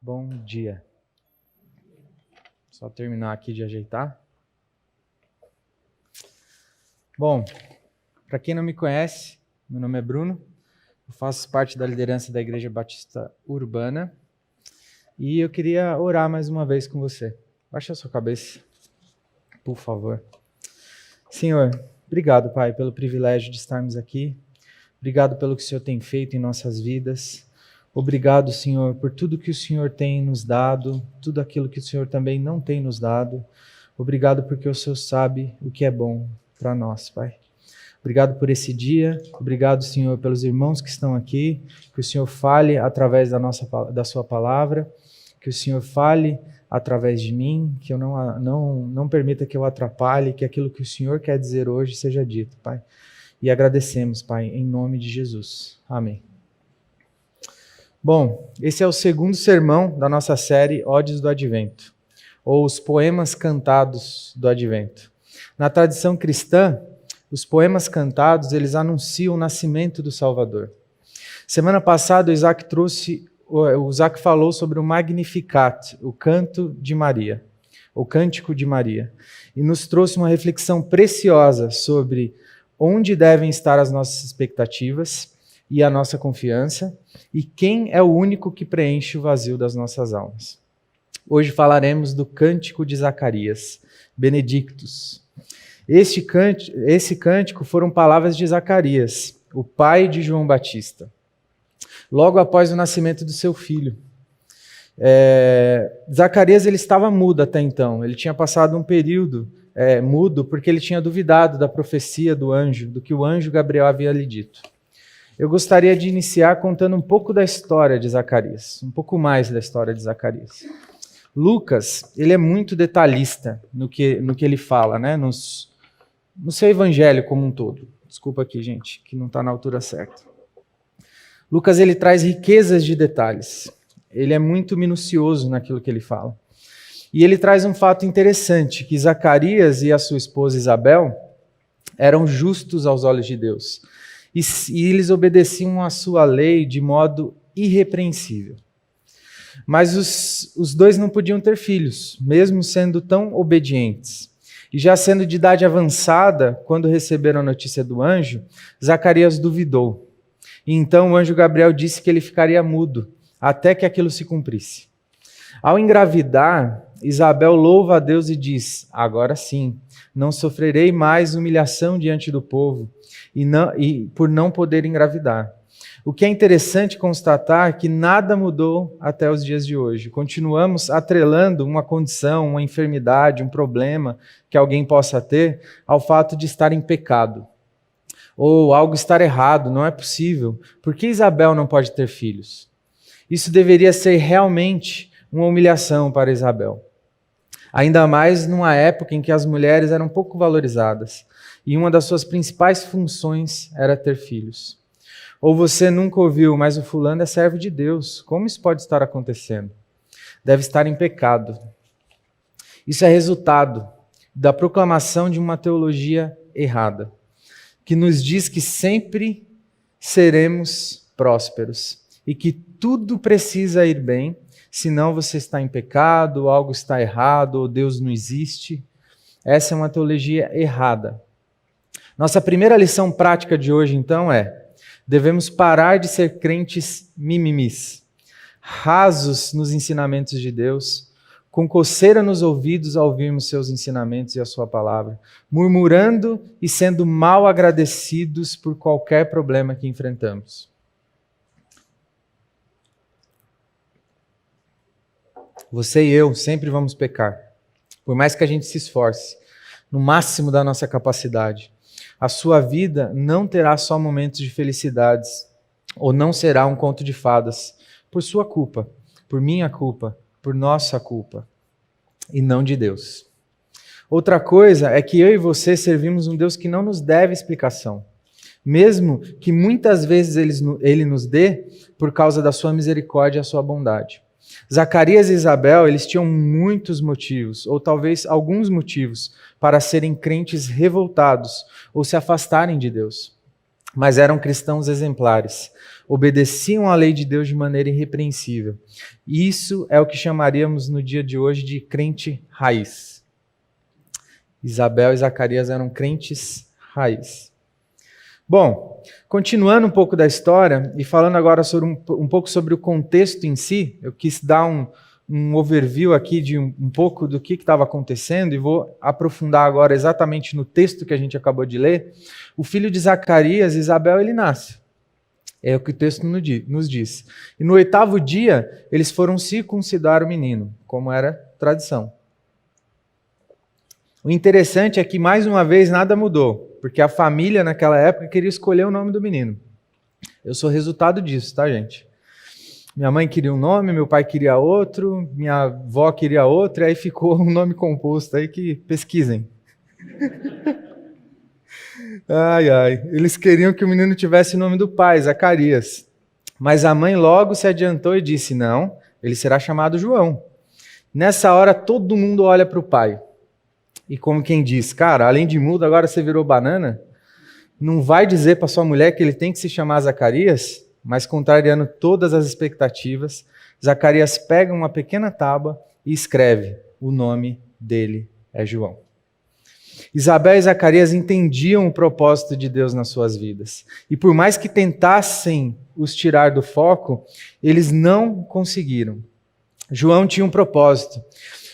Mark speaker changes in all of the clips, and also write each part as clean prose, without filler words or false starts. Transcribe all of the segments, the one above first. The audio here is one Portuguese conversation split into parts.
Speaker 1: Bom dia. Só terminar aqui de ajeitar. Bom, para quem não me conhece, meu nome é Bruno, eu faço parte da liderança da Igreja Batista Urbana e eu queria orar mais uma vez com você. Baixa a sua cabeça, por favor. Senhor, obrigado, Pai, pelo privilégio de estarmos aqui. Obrigado pelo que o Senhor tem feito em nossas vidas. Obrigado, Senhor, por tudo que o Senhor tem nos dado, tudo aquilo que o Senhor também não tem nos dado. Obrigado porque o Senhor sabe o que é bom para nós, Pai. Obrigado por esse dia. Obrigado, Senhor, pelos irmãos que estão aqui. Que o Senhor fale através da sua palavra. Que o Senhor fale através de mim. Que eu não permita que eu atrapalhe. Que aquilo que o Senhor quer dizer hoje seja dito, Pai. E agradecemos, Pai, em nome de Jesus. Amém. Bom, esse é o segundo sermão da nossa série Odes do Advento, ou os poemas cantados do Advento. Na tradição cristã, os poemas cantados, eles anunciam o nascimento do Salvador. Semana passada, o Isaac falou sobre o Magnificat, o canto de Maria, o cântico de Maria, e nos trouxe uma reflexão preciosa sobre onde devem estar as nossas expectativas e a nossa confiança, e quem é o único que preenche o vazio das nossas almas. Hoje falaremos do Cântico de Zacarias, Benedictus. Esse cântico foram palavras de Zacarias, o pai de João Batista, logo após o nascimento do seu filho. Zacarias ele estava mudo até então, ele tinha passado um período mudo porque ele tinha duvidado da profecia do anjo, do que o anjo Gabriel havia lhe dito. Eu gostaria de iniciar contando um pouco da história de Zacarias, um pouco mais da história de Zacarias. Lucas, ele é muito detalhista no que ele fala, né? No seu evangelho como um todo. Desculpa aqui, gente, que não está na altura certa. Lucas, ele traz riquezas de detalhes. Ele é muito minucioso naquilo que ele fala. E ele traz um fato interessante, que Zacarias e a sua esposa Isabel eram justos aos olhos de Deus. E eles obedeciam à sua lei de modo irrepreensível. Mas os dois não podiam ter filhos, mesmo sendo tão obedientes. E já sendo de idade avançada, quando receberam a notícia do anjo, Zacarias duvidou. E então o anjo Gabriel disse que ele ficaria mudo, até que aquilo se cumprisse. Ao engravidar, Isabel louva a Deus e diz: agora sim, não sofrerei mais humilhação diante do povo, e por não poder engravidar. O que é interessante constatar é que nada mudou até os dias de hoje. Continuamos atrelando uma condição, uma enfermidade, um problema que alguém possa ter ao fato de estar em pecado. Ou algo estar errado, não é possível. Por que Isabel não pode ter filhos? Isso deveria ser realmente uma humilhação para Isabel. Ainda mais numa época em que as mulheres eram pouco valorizadas e uma das suas principais funções era ter filhos. Ou você nunca ouviu, mas o fulano é servo de Deus. Como isso pode estar acontecendo? Deve estar em pecado. Isso é resultado da proclamação de uma teologia errada, que nos diz que sempre seremos prósperos e que tudo precisa ir bem, senão você está em pecado, algo está errado, ou Deus não existe. Essa é uma teologia errada. Nossa primeira lição prática de hoje, então, devemos parar de ser crentes mimimis, rasos nos ensinamentos de Deus, com coceira nos ouvidos ao ouvirmos seus ensinamentos e a sua palavra, murmurando e sendo mal agradecidos por qualquer problema que enfrentamos. Você e eu sempre vamos pecar, por mais que a gente se esforce, no máximo da nossa capacidade. A sua vida não terá só momentos de felicidades, ou não será um conto de fadas, por sua culpa, por minha culpa, por nossa culpa, e não de Deus. Outra coisa é que eu e você servimos um Deus que não nos deve explicação, mesmo que muitas vezes ele nos dê por causa da sua misericórdia e a sua bondade. Zacarias e Isabel, eles tinham muitos motivos, ou talvez alguns motivos, para serem crentes revoltados ou se afastarem de Deus. mas eram cristãos exemplares. Obedeciam à lei de Deus de maneira irrepreensível. Isso é o que chamaríamos no dia de hoje de crente raiz. Isabel e Zacarias eram crentes raiz. Bom, continuando um pouco da história e falando agora sobre um pouco sobre o contexto em si, eu quis dar um overview aqui de um pouco do que estava acontecendo e vou aprofundar agora exatamente no texto que a gente acabou de ler. O filho de Zacarias, Isabel, ele nasce. É o que o texto nos diz. E no 8º dia, eles foram circuncidar o menino, como era tradição. O interessante é que, mais uma vez, nada mudou, porque a família, naquela época, queria escolher o nome do menino. Eu sou resultado disso, tá, gente? Minha mãe queria um nome, meu pai queria outro, minha avó queria outro, e aí ficou um nome composto aí que pesquisem. Ai, ai. Eles queriam que o menino tivesse o nome do pai, Zacarias. Mas a mãe logo se adiantou e disse, não, ele será chamado João. Nessa hora, todo mundo olha para o pai. E como quem diz, cara, além de mudo, agora você virou banana? Não vai dizer para sua mulher que ele tem que se chamar Zacarias? Mas contrariando todas as expectativas, Zacarias pega uma pequena tábua e escreve, o nome dele é João. Isabel e Zacarias entendiam o propósito de Deus nas suas vidas. E por mais que tentassem os tirar do foco, eles não conseguiram. João tinha um propósito.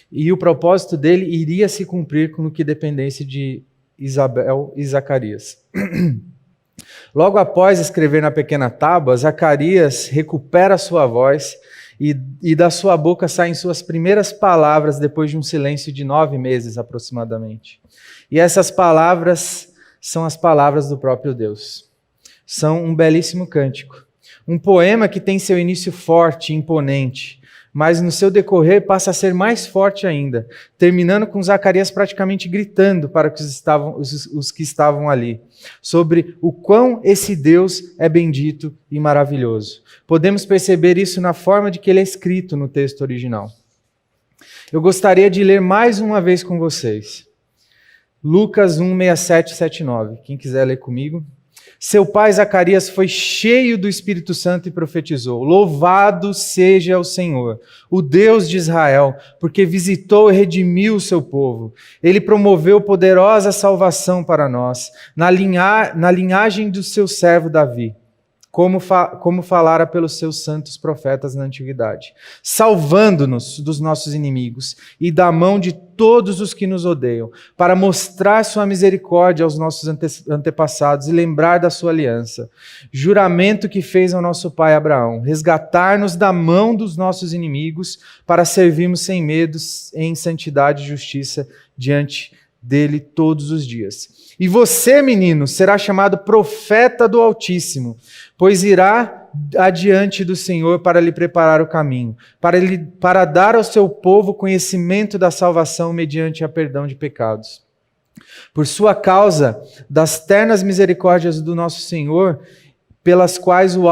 Speaker 1: E o propósito dele iria se cumprir no que dependesse de Isabel e Zacarias. Logo após escrever na pequena tábua, Zacarias recupera sua voz e da sua boca saem suas primeiras palavras depois de um silêncio de 9 meses aproximadamente. E essas palavras são as palavras do próprio Deus. São um belíssimo cântico. Um poema que tem seu início forte e imponente, mas no seu decorrer passa a ser mais forte ainda, terminando com Zacarias praticamente gritando para os que estavam ali, sobre o quão esse Deus é bendito e maravilhoso. Podemos perceber isso na forma de que ele é escrito no texto original. Eu gostaria de ler mais uma vez com vocês. Lucas 1, 67 e 79. Quem quiser ler comigo. Seu pai Zacarias foi cheio do Espírito Santo e profetizou: Louvado seja o Senhor, o Deus de Israel, porque visitou e redimiu o seu povo. Ele promoveu poderosa salvação para nós, na linhagem do seu servo Davi, como falara pelos seus santos profetas na antiguidade, salvando-nos dos nossos inimigos e da mão de todos os que nos odeiam, para mostrar sua misericórdia aos nossos antepassados e lembrar da sua aliança, juramento que fez ao nosso pai Abraão, resgatar-nos da mão dos nossos inimigos, para servirmos sem medos, em santidade e justiça diante dele todos os dias. E você, menino, será chamado profeta do Altíssimo, pois irá adiante do Senhor para lhe preparar o caminho, para dar ao seu povo conhecimento da salvação mediante a perdão de pecados. Por sua causa, das ternas misericórdias do nosso Senhor, pelas quais do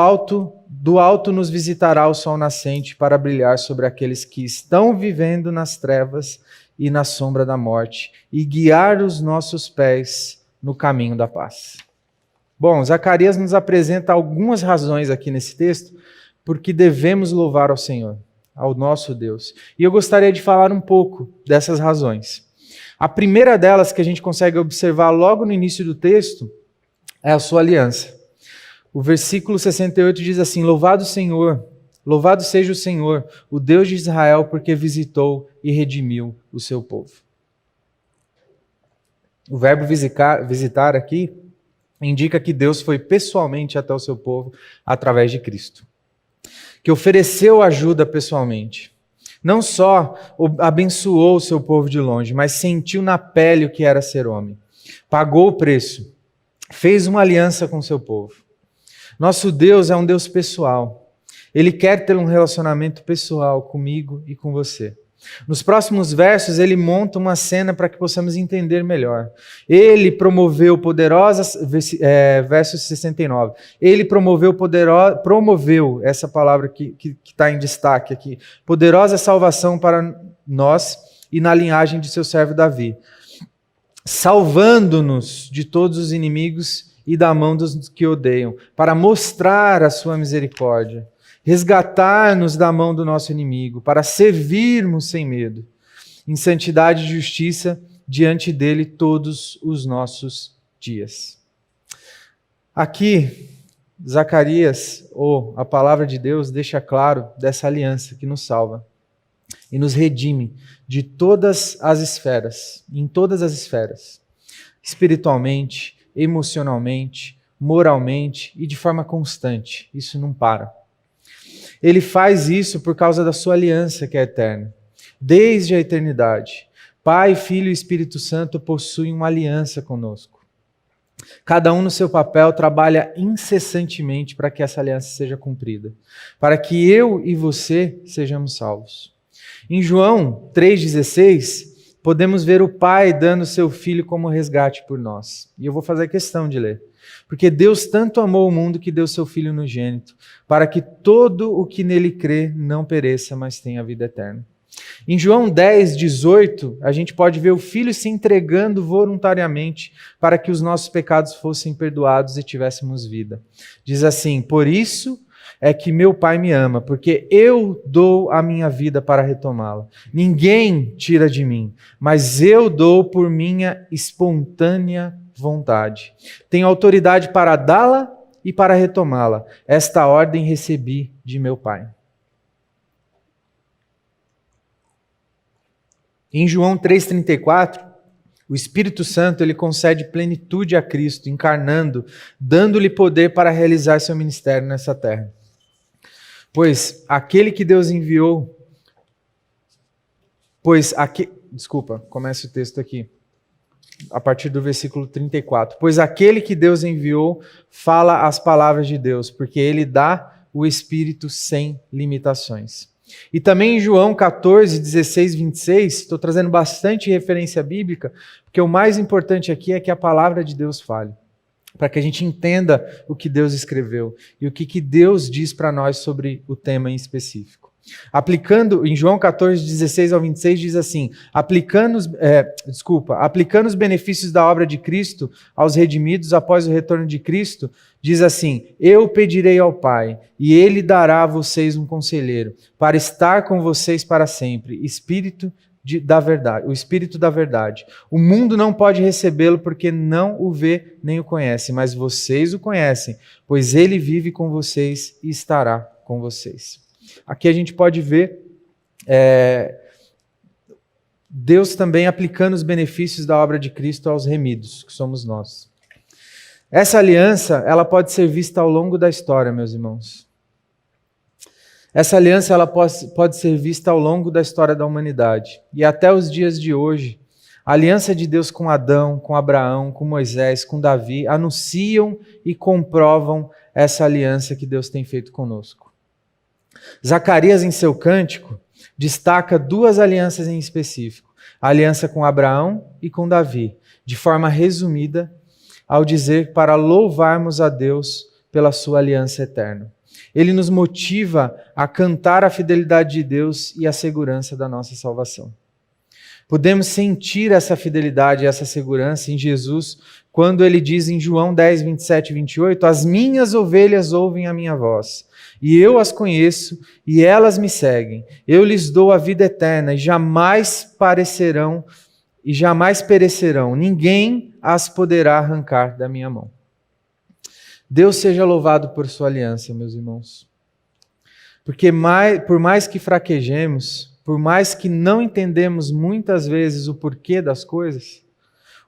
Speaker 1: alto nos visitará o sol nascente para brilhar sobre aqueles que estão vivendo nas trevas e na sombra da morte, e guiar os nossos pés no caminho da paz. Bom, Zacarias nos apresenta algumas razões aqui nesse texto porque devemos louvar ao Senhor, ao nosso Deus. E eu gostaria de falar um pouco dessas razões. A primeira delas, que a gente consegue observar logo no início do texto, é a sua aliança. O versículo 68 diz assim: Louvado seja o Senhor, o Deus de Israel, porque visitou e redimiu o seu povo. O verbo visitar aqui indica que Deus foi pessoalmente até o seu povo através de Cristo, que ofereceu ajuda pessoalmente. Não só abençoou o seu povo de longe, mas sentiu na pele o que era ser homem. Pagou o preço, fez uma aliança com o seu povo. Nosso Deus é um Deus pessoal. Ele quer ter um relacionamento pessoal comigo e com você. Nos próximos versos, ele monta uma cena para que possamos entender melhor. Ele promoveu verso 69, ele promoveu essa palavra que está em destaque aqui, poderosa salvação para nós e na linhagem de seu servo Davi, salvando-nos de todos os inimigos e da mão dos que odeiam, para mostrar a sua misericórdia, resgatar-nos da mão do nosso inimigo, para servirmos sem medo, em santidade e justiça diante dele todos os nossos dias. Aqui, Zacarias, ou a palavra de Deus, deixa claro dessa aliança que nos salva e nos redime de todas as esferas, em todas as esferas, espiritualmente, emocionalmente, moralmente e de forma constante. Isso não para. Ele faz isso por causa da sua aliança que é eterna. Desde a eternidade, Pai, Filho e Espírito Santo possuem uma aliança conosco. Cada um no seu papel trabalha incessantemente para que essa aliança seja cumprida, para que eu e você sejamos salvos. Em João 3,16, podemos ver o Pai dando seu Filho como resgate por nós. E eu vou fazer questão de ler. Porque Deus tanto amou o mundo que deu seu Filho unigênito, para que todo o que nele crê não pereça, mas tenha vida eterna. Em João 10,18, a gente pode ver o Filho se entregando voluntariamente para que os nossos pecados fossem perdoados e tivéssemos vida. Diz assim: por isso é que meu Pai me ama, porque eu dou a minha vida para retomá-la. Ninguém tira de mim, mas eu dou por minha espontânea vontade. Tenho autoridade para dá-la e para retomá-la. Esta ordem recebi de meu Pai. Em João 3,34, o Espírito Santo ele concede plenitude a Cristo, encarnando, dando-lhe poder para realizar seu ministério nessa terra. Pois aquele que Deus enviou... começa o texto aqui, a partir do versículo 34. Pois aquele que Deus enviou fala as palavras de Deus, porque ele dá o Espírito sem limitações. E também em João 14, 16, 26, estou trazendo bastante referência bíblica, porque o mais importante aqui é que a palavra de Deus fale, para que a gente entenda o que Deus escreveu e o que Deus diz para nós sobre o tema em específico. Aplicando, em João 14, 16 ao 26, diz assim: aplicando os benefícios da obra de Cristo aos redimidos após o retorno de Cristo, diz assim: eu pedirei ao Pai, e Ele dará a vocês um conselheiro, para estar com vocês para sempre, da verdade, o Espírito da verdade. O mundo não pode recebê-lo porque não o vê nem o conhece, mas vocês o conhecem, pois Ele vive com vocês e estará com vocês. Aqui a gente pode ver Deus também aplicando os benefícios da obra de Cristo aos remidos, que somos nós. Essa aliança, ela pode ser vista ao longo da história, meus irmãos. Essa aliança ela pode ser vista ao longo da história da humanidade. E até os dias de hoje, a aliança de Deus com Adão, com Abraão, com Moisés, com Davi, anunciam e comprovam essa aliança que Deus tem feito conosco. Zacarias, em seu cântico, destaca duas alianças em específico: a aliança com Abraão e com Davi, de forma resumida, ao dizer para louvarmos a Deus pela sua aliança eterna. Ele nos motiva a cantar a fidelidade de Deus e a segurança da nossa salvação. Podemos sentir essa fidelidade e essa segurança em Jesus quando ele diz em João 10, 27 e 28, as minhas ovelhas ouvem a minha voz, e eu as conheço, e elas me seguem. Eu lhes dou a vida eterna, e jamais perecerão. Ninguém as poderá arrancar da minha mão. Deus seja louvado por sua aliança, meus irmãos. Porque por mais que fraquejemos, por mais que não entendemos muitas vezes o porquê das coisas,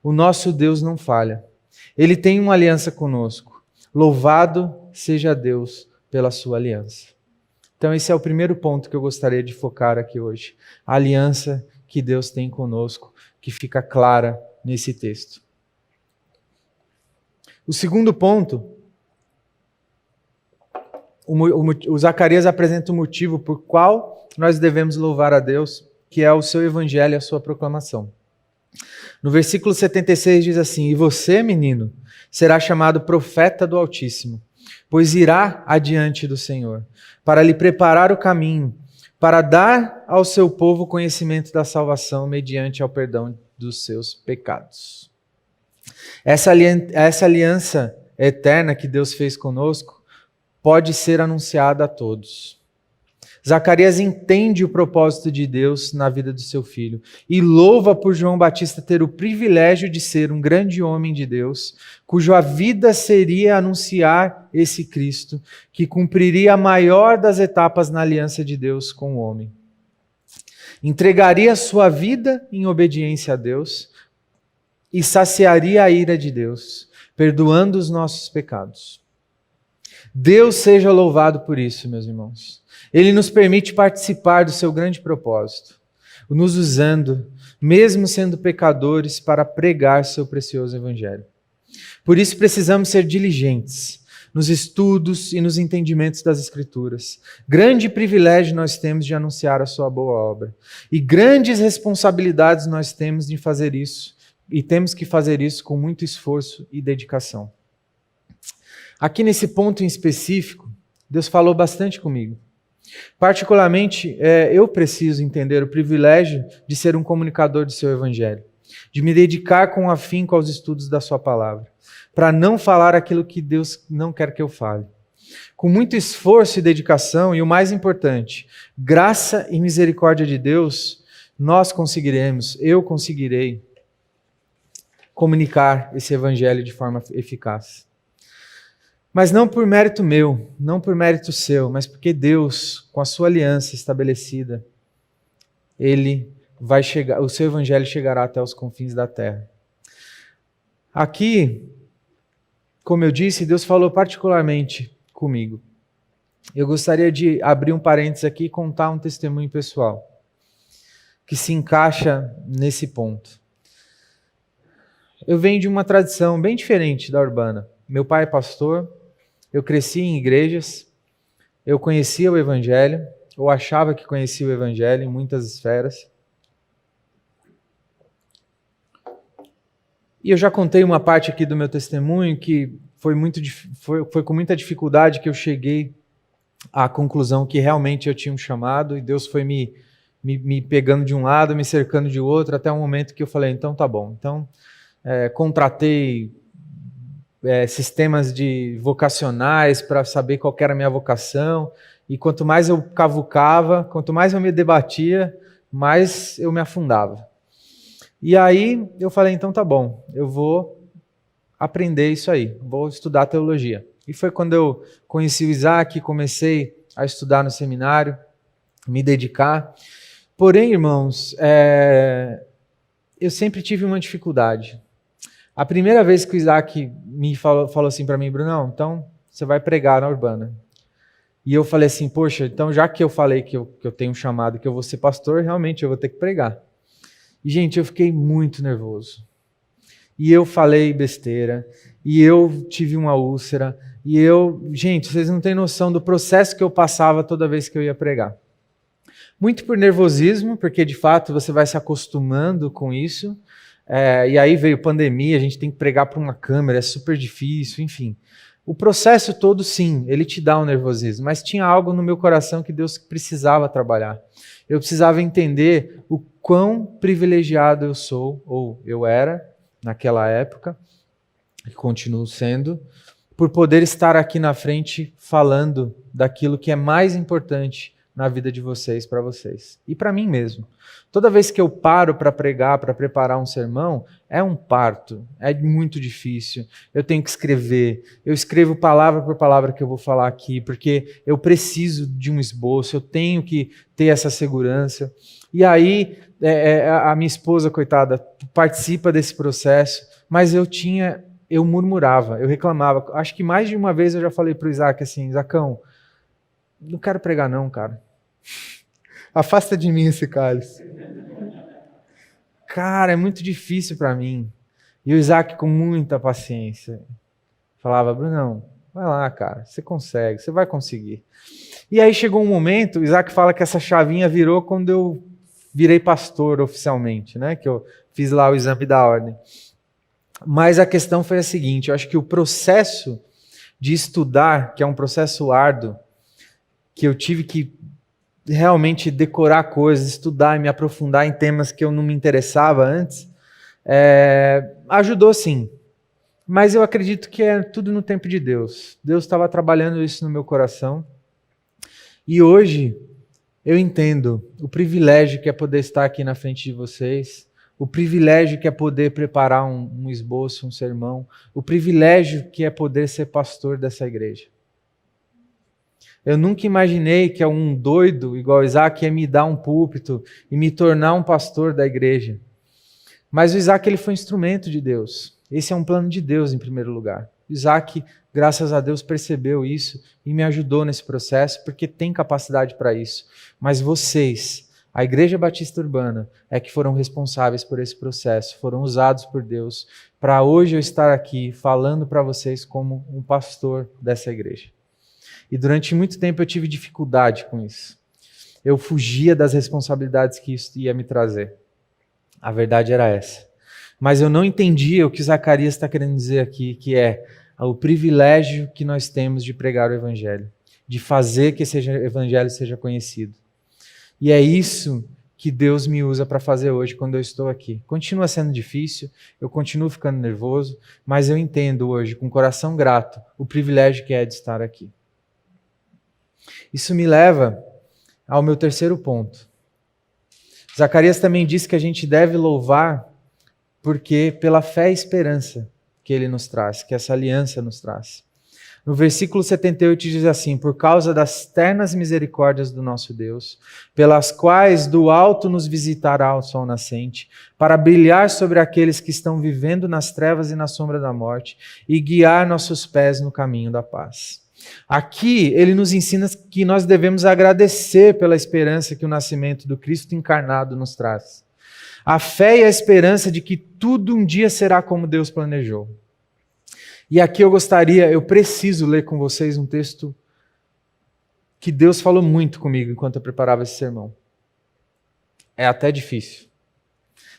Speaker 1: o nosso Deus não falha. Ele tem uma aliança conosco. Louvado seja Deus pela sua aliança. Então esse é o primeiro ponto que eu gostaria de focar aqui hoje. A aliança que Deus tem conosco, que fica clara nesse texto. O segundo ponto, o Zacarias apresenta o motivo por qual nós devemos louvar a Deus, que é o seu evangelho e a sua proclamação. No versículo 76 diz assim: e você, menino, será chamado profeta do Altíssimo, pois irá adiante do Senhor, para lhe preparar o caminho, para dar ao seu povo conhecimento da salvação mediante ao perdão dos seus pecados. Essa aliança eterna que Deus fez conosco pode ser anunciada a todos. Zacarias entende o propósito de Deus na vida do seu filho e louva por João Batista ter o privilégio de ser um grande homem de Deus, cuja vida seria anunciar esse Cristo, que cumpriria a maior das etapas na aliança de Deus com o homem. Entregaria sua vida em obediência a Deus e saciaria a ira de Deus, perdoando os nossos pecados. Deus seja louvado por isso, meus irmãos. Ele nos permite participar do seu grande propósito, nos usando, mesmo sendo pecadores, para pregar seu precioso evangelho. Por isso precisamos ser diligentes nos estudos e nos entendimentos das Escrituras. Grande privilégio nós temos de anunciar a sua boa obra. E grandes responsabilidades nós temos de fazer isso. E temos que fazer isso com muito esforço e dedicação. Aqui nesse ponto em específico, Deus falou bastante comigo. Particularmente, eu preciso entender o privilégio de ser um comunicador do seu evangelho, de me dedicar com afinco aos estudos da sua palavra, para não falar aquilo que Deus não quer que eu fale. Com muito esforço e dedicação, e o mais importante, graça e misericórdia de Deus, eu conseguirei comunicar esse evangelho de forma eficaz. Mas não por mérito meu, não por mérito seu, mas porque Deus, com a sua aliança estabelecida, o seu evangelho chegará até os confins da terra. Aqui, como eu disse, Deus falou particularmente comigo. Eu gostaria de abrir um parênteses aqui e contar um testemunho pessoal que se encaixa nesse ponto. Eu venho de uma tradição bem diferente da Urbana. Meu pai é pastor, eu cresci em igrejas, eu conhecia o Evangelho, ou achava que conhecia o Evangelho em muitas esferas. E eu já contei uma parte aqui do meu testemunho que foi com muita dificuldade que eu cheguei à conclusão que realmente eu tinha um chamado e Deus foi me pegando de um lado, me cercando de outro, até um momento que eu falei, então tá bom. Então, contratei sistemas vocacionais para saber qual era a minha vocação, e quanto mais eu cavucava, quanto mais eu me debatia, mais eu me afundava. E aí eu falei, então tá bom, eu vou aprender isso aí, vou estudar teologia. E foi quando eu conheci o Isaac, comecei a estudar no seminário, me dedicar. Porém, irmãos, eu sempre tive uma dificuldade. A primeira vez que o Isaac me falou assim para mim, Brunão, então você vai pregar na Urbana. E eu falei assim, poxa, então já que eu falei que eu tenho um chamado, que eu vou ser pastor, realmente eu vou ter que pregar. E, gente, eu fiquei muito nervoso. E eu falei besteira, e eu tive uma úlcera, gente, vocês não têm noção do processo que eu passava toda vez que eu ia pregar. Muito por nervosismo, porque de fato você vai se acostumando com isso. E aí veio pandemia, a gente tem que pregar para uma câmera, é super difícil, enfim. O processo todo, sim, ele te dá um nervosismo, mas tinha algo no meu coração que Deus precisava trabalhar. Eu precisava entender o quão privilegiado eu sou, ou eu era, naquela época, e continuo sendo, por poder estar aqui na frente falando daquilo que é mais importante na vida de vocês, para vocês. E para mim mesmo. Toda vez que eu paro para pregar, para preparar um sermão, é um parto, é muito difícil. Eu tenho que escrever, eu escrevo palavra por palavra que eu vou falar aqui, porque eu preciso de um esboço, eu tenho que ter essa segurança. E aí, a minha esposa, coitada, participa desse processo, mas eu murmurava, eu reclamava. Acho que mais de uma vez eu já falei para o Isaac assim, Isacão, não quero pregar não, cara. Afasta de mim esse cálice. Cara, é muito difícil para mim. E o Isaac, com muita paciência, falava, Brunão, vai lá, cara, você consegue, você vai conseguir. E aí chegou um momento, o Isaac fala que essa chavinha virou quando eu virei pastor oficialmente, né? Que eu fiz lá o exame da ordem. Mas a questão foi a seguinte, eu acho que o processo de estudar, que é um processo árduo, que eu tive que realmente decorar coisas, estudar e me aprofundar em temas que eu não me interessava antes, ajudou sim Mas eu acredito que é tudo no tempo de Deus. Deus estava trabalhando isso no meu coração. E hoje eu entendo o privilégio que é poder estar aqui na frente de vocês, o privilégio que é poder preparar um esboço, um sermão, o privilégio que é poder ser pastor dessa igreja. Eu nunca imaginei que um doido igual Isaac ia me dar um púlpito e me tornar um pastor da igreja. Mas o Isaac ele foi instrumento de Deus. Esse é um plano de Deus em primeiro lugar. O Isaac, graças a Deus, percebeu isso e me ajudou nesse processo, porque tem capacidade para isso. Mas vocês, a Igreja Batista Urbana, é que foram responsáveis por esse processo, foram usados por Deus para hoje eu estar aqui falando para vocês como um pastor dessa igreja. E durante muito tempo eu tive dificuldade com isso. Eu fugia das responsabilidades que isso ia me trazer. A verdade era essa. Mas eu não entendia o que Zacarias está querendo dizer aqui, que é o privilégio que nós temos de pregar o Evangelho, de fazer que esse Evangelho seja conhecido. E é isso que Deus me usa para fazer hoje quando eu estou aqui. Continua sendo difícil, eu continuo ficando nervoso, mas eu entendo hoje, com coração grato, o privilégio que é de estar aqui. Isso me leva ao meu terceiro ponto. Zacarias também diz que a gente deve louvar porque pela fé e esperança que ele nos traz, que essa aliança nos traz. No versículo 78 diz assim: por causa das ternas misericórdias do nosso Deus, pelas quais do alto nos visitará o sol nascente, para brilhar sobre aqueles que estão vivendo nas trevas e na sombra da morte, e guiar nossos pés no caminho da paz. Aqui ele nos ensina que nós devemos agradecer pela esperança que o nascimento do Cristo encarnado nos traz. A fé e a esperança de que tudo um dia será como Deus planejou. E aqui eu preciso ler com vocês um texto que Deus falou muito comigo enquanto eu preparava esse sermão. É até difícil.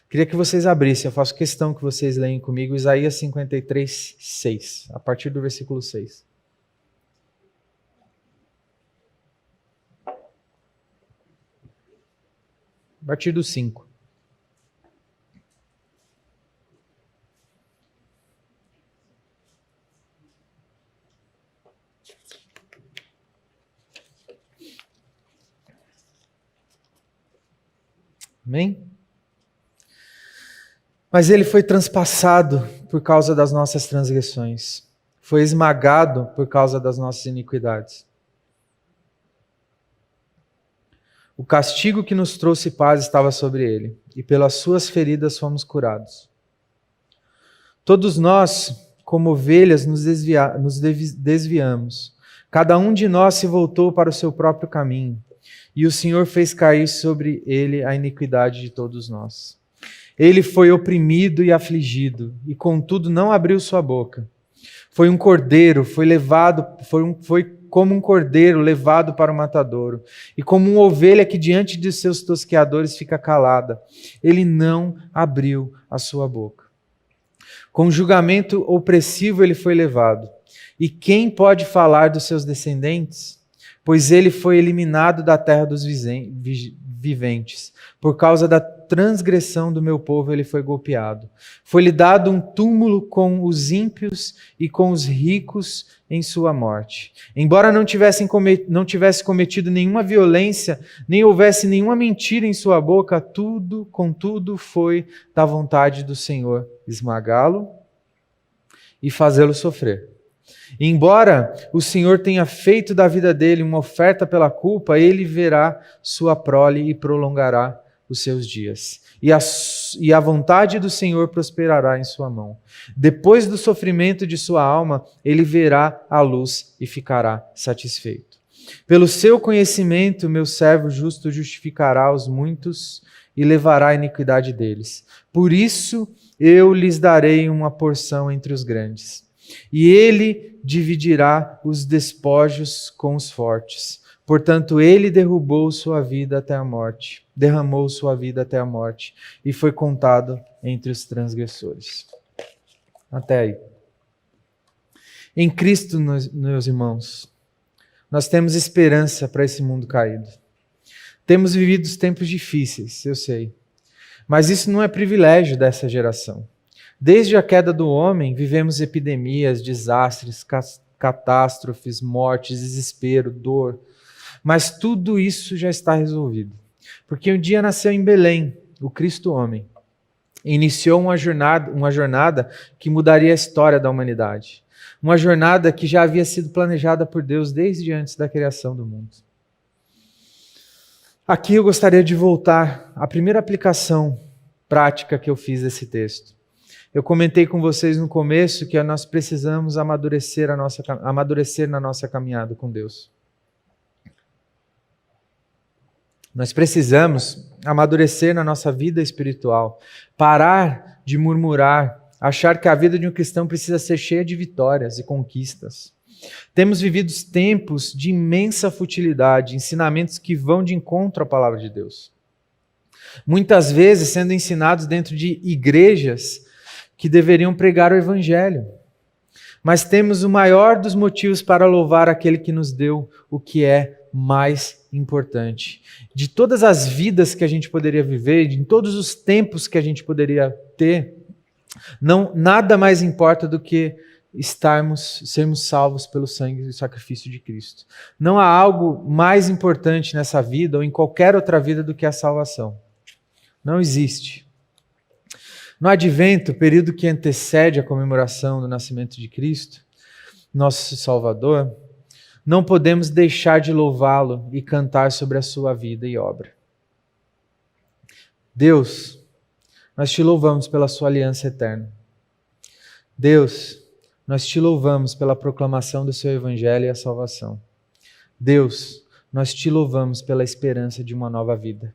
Speaker 1: Queria que vocês abrissem, eu faço questão que vocês leem comigo Isaías 53, 6, a partir do versículo 6. A partir do 5. Amém? Mas ele foi transpassado por causa das nossas transgressões. Foi esmagado por causa das nossas iniquidades. O castigo que nos trouxe paz estava sobre ele, e pelas suas feridas fomos curados. Todos nós, como ovelhas, nos desviamos. Cada um de nós se voltou para o seu próprio caminho, e o Senhor fez cair sobre ele a iniquidade de todos nós. Ele foi oprimido e afligido, e contudo não abriu sua boca. Foi como um cordeiro levado para o matadouro, e como uma ovelha que diante de seus tosqueadores fica calada. Ele não abriu a sua boca. Com julgamento opressivo ele foi levado. E quem pode falar dos seus descendentes? Pois ele foi eliminado da terra dos viventes. Por causa da transgressão do meu povo ele foi golpeado. Foi-lhe dado um túmulo com os ímpios e com os ricos em sua morte. Embora não tivesse cometido nenhuma violência, nem houvesse nenhuma mentira em sua boca, contudo foi da vontade do Senhor esmagá-lo e fazê-lo sofrer. Embora o Senhor tenha feito da vida dele uma oferta pela culpa, ele verá sua prole e prolongará os seus dias. E a vontade do Senhor prosperará em sua mão. Depois do sofrimento de sua alma, ele verá a luz e ficará satisfeito. Pelo seu conhecimento, meu servo justo justificará os muitos e levará a iniquidade deles. Por isso, eu lhes darei uma porção entre os grandes. E ele dividirá os despojos com os fortes. Portanto, ele derramou sua vida até a morte, e foi contado entre os transgressores. Até aí. Em Cristo, meus irmãos, nós temos esperança para esse mundo caído. Temos vivido tempos difíceis, eu sei. Mas isso não é privilégio dessa geração. Desde a queda do homem, vivemos epidemias, desastres, catástrofes, mortes, desespero, dor. Mas tudo isso já está resolvido. Porque um dia nasceu em Belém, o Cristo homem. Iniciou uma jornada que mudaria a história da humanidade. Uma jornada que já havia sido planejada por Deus desde antes da criação do mundo. Aqui eu gostaria de voltar à primeira aplicação prática que eu fiz desse texto. Eu comentei com vocês no começo que nós precisamos amadurecer na nossa caminhada com Deus. Nós precisamos amadurecer na nossa vida espiritual, parar de murmurar, achar que a vida de um cristão precisa ser cheia de vitórias e conquistas. Temos vivido tempos de imensa futilidade, ensinamentos que vão de encontro à palavra de Deus. Muitas vezes sendo ensinados dentro de igrejas que deveriam pregar o evangelho. Mas temos o maior dos motivos para louvar aquele que nos deu o que é mais importante. De todas as vidas que a gente poderia viver, de todos os tempos que a gente poderia ter, nada mais importa do que sermos salvos pelo sangue e sacrifício de Cristo. Não há algo mais importante nessa vida ou em qualquer outra vida do que a salvação. Não existe. No Advento, período que antecede a comemoração do nascimento de Cristo, nosso Salvador, não podemos deixar de louvá-lo e cantar sobre a sua vida e obra. Deus, nós te louvamos pela sua aliança eterna. Deus, nós te louvamos pela proclamação do seu evangelho e a salvação. Deus, nós te louvamos pela esperança de uma nova vida.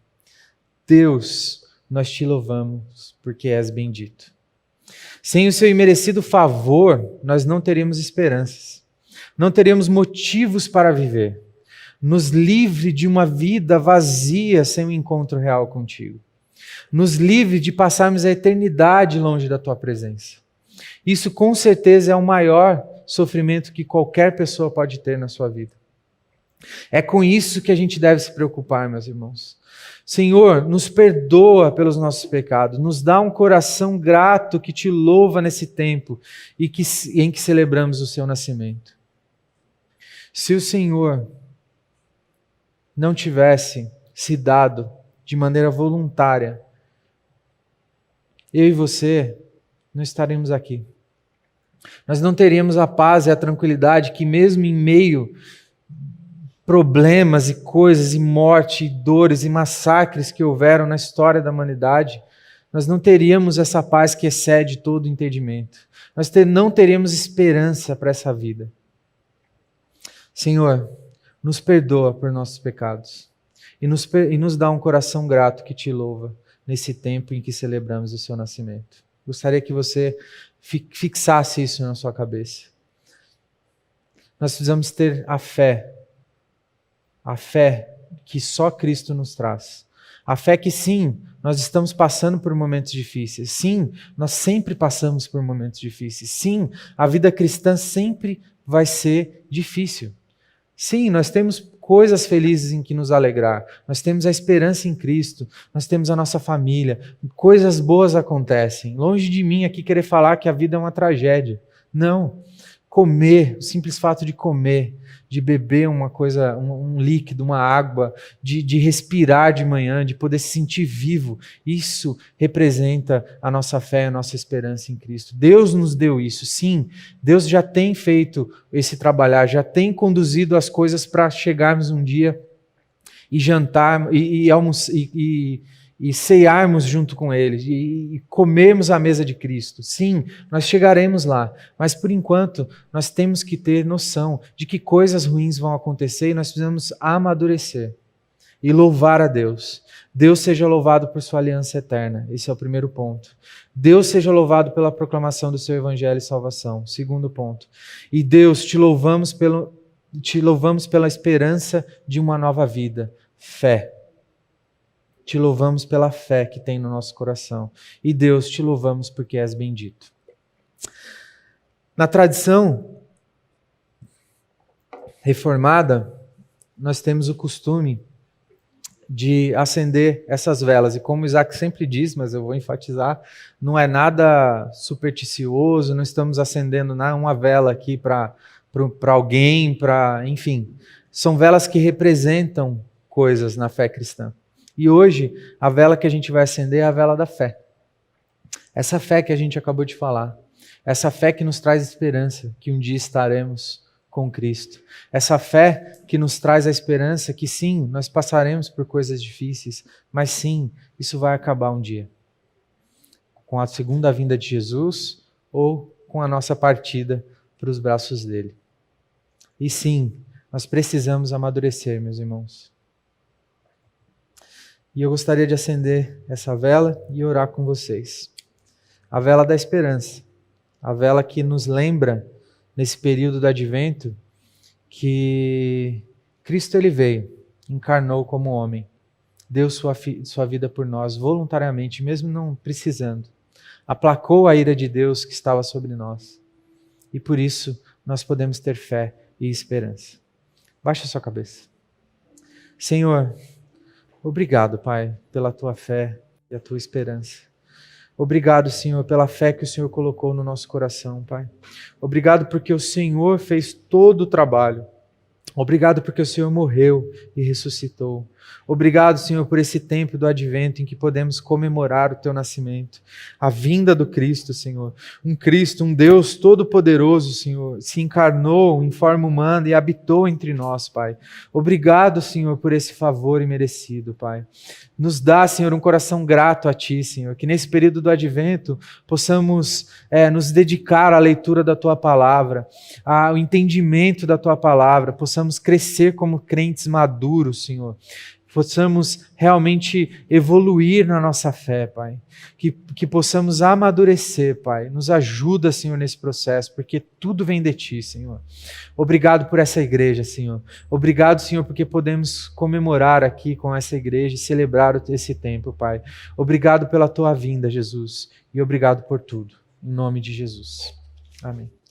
Speaker 1: Deus, nós te louvamos porque és bendito. Sem o seu imerecido favor, nós não teríamos esperanças. Não teríamos motivos para viver. Nos livre de uma vida vazia sem um encontro real contigo. Nos livre de passarmos a eternidade longe da tua presença. Isso com certeza é o maior sofrimento que qualquer pessoa pode ter na sua vida. É com isso que a gente deve se preocupar, meus irmãos. Senhor, nos perdoa pelos nossos pecados, nos dá um coração grato que te louva nesse tempo e em que celebramos o seu nascimento. Se o Senhor não tivesse se dado de maneira voluntária, eu e você não estaríamos aqui. Nós não teríamos a paz e a tranquilidade que mesmo em meio problemas e coisas, e morte, e dores, e massacres que houveram na história da humanidade, nós não teríamos essa paz que excede todo entendimento. Nós não teríamos esperança para essa vida. Senhor, nos perdoa por nossos pecados e nos dá um coração grato que te louva nesse tempo em que celebramos o seu nascimento. Gostaria que você fixasse isso na sua cabeça. Nós precisamos ter a fé que só Cristo nos traz. A fé que sim, nós estamos passando por momentos difíceis. Sim, nós sempre passamos por momentos difíceis. Sim, a vida cristã sempre vai ser difícil. Sim, nós temos coisas felizes em que nos alegrar. Nós temos a esperança em Cristo. Nós temos a nossa família. Coisas boas acontecem. Longe de mim aqui querer falar que a vida é uma tragédia. Não. Comer, o simples fato de comer, de beber uma coisa, um líquido, uma água, de respirar de manhã, de poder se sentir vivo, isso representa a nossa fé, a nossa esperança em Cristo. Deus nos deu isso, sim. Deus já tem feito esse trabalhar, já tem conduzido as coisas para chegarmos um dia e jantar e cearmos junto com Ele, e comermos à mesa de Cristo. Sim, nós chegaremos lá, mas por enquanto nós temos que ter noção de que coisas ruins vão acontecer e nós precisamos amadurecer e louvar a Deus. Deus seja louvado por sua aliança eterna, esse é o primeiro ponto. Deus seja louvado pela proclamação do seu evangelho e salvação, segundo ponto. E Deus, te louvamos pela esperança de uma nova vida, fé. Te louvamos pela fé que tem no nosso coração. E Deus, te louvamos porque és bendito. Na tradição reformada, nós temos o costume de acender essas velas. E como o Isaac sempre diz, mas eu vou enfatizar, não é nada supersticioso, não estamos acendendo uma vela aqui para alguém, enfim. São velas que representam coisas na fé cristã. E hoje, a vela que a gente vai acender é a vela da fé. Essa fé que a gente acabou de falar. Essa fé que nos traz esperança, que um dia estaremos com Cristo. Essa fé que nos traz a esperança que sim, nós passaremos por coisas difíceis, mas sim, isso vai acabar um dia. Com a segunda vinda de Jesus ou com a nossa partida para os braços dele. E sim, nós precisamos amadurecer, meus irmãos. E eu gostaria de acender essa vela e orar com vocês. A vela da esperança. A vela que nos lembra, nesse período do advento, que Cristo ele veio, encarnou como homem, deu sua vida por nós voluntariamente, mesmo não precisando. Aplacou a ira de Deus que estava sobre nós. E por isso nós podemos ter fé e esperança. Baixa a sua cabeça. Senhor, obrigado, Pai, pela tua fé e a tua esperança. Obrigado, Senhor, pela fé que o Senhor colocou no nosso coração, Pai. Obrigado porque o Senhor fez todo o trabalho. Obrigado porque o Senhor morreu e ressuscitou. Obrigado, Senhor, por esse tempo do advento em que podemos comemorar o teu nascimento, a vinda do Cristo, Senhor. Um Cristo, um Deus todo-poderoso, Senhor, se encarnou em forma humana e habitou entre nós, Pai. Obrigado, Senhor, por esse favor imerecido, Pai. Nos dá, Senhor, um coração grato a Ti, Senhor, que nesse período do advento possamos nos dedicar à leitura da Tua palavra, ao entendimento da Tua palavra, possamos crescer como crentes maduros, Senhor. Possamos realmente evoluir na nossa fé, Pai. Que possamos amadurecer, Pai. Nos ajuda, Senhor, nesse processo, porque tudo vem de Ti, Senhor. Obrigado por essa igreja, Senhor. Obrigado, Senhor, porque podemos comemorar aqui com essa igreja e celebrar esse tempo, Pai. Obrigado pela Tua vinda, Jesus. E obrigado por tudo. Em nome de Jesus. Amém.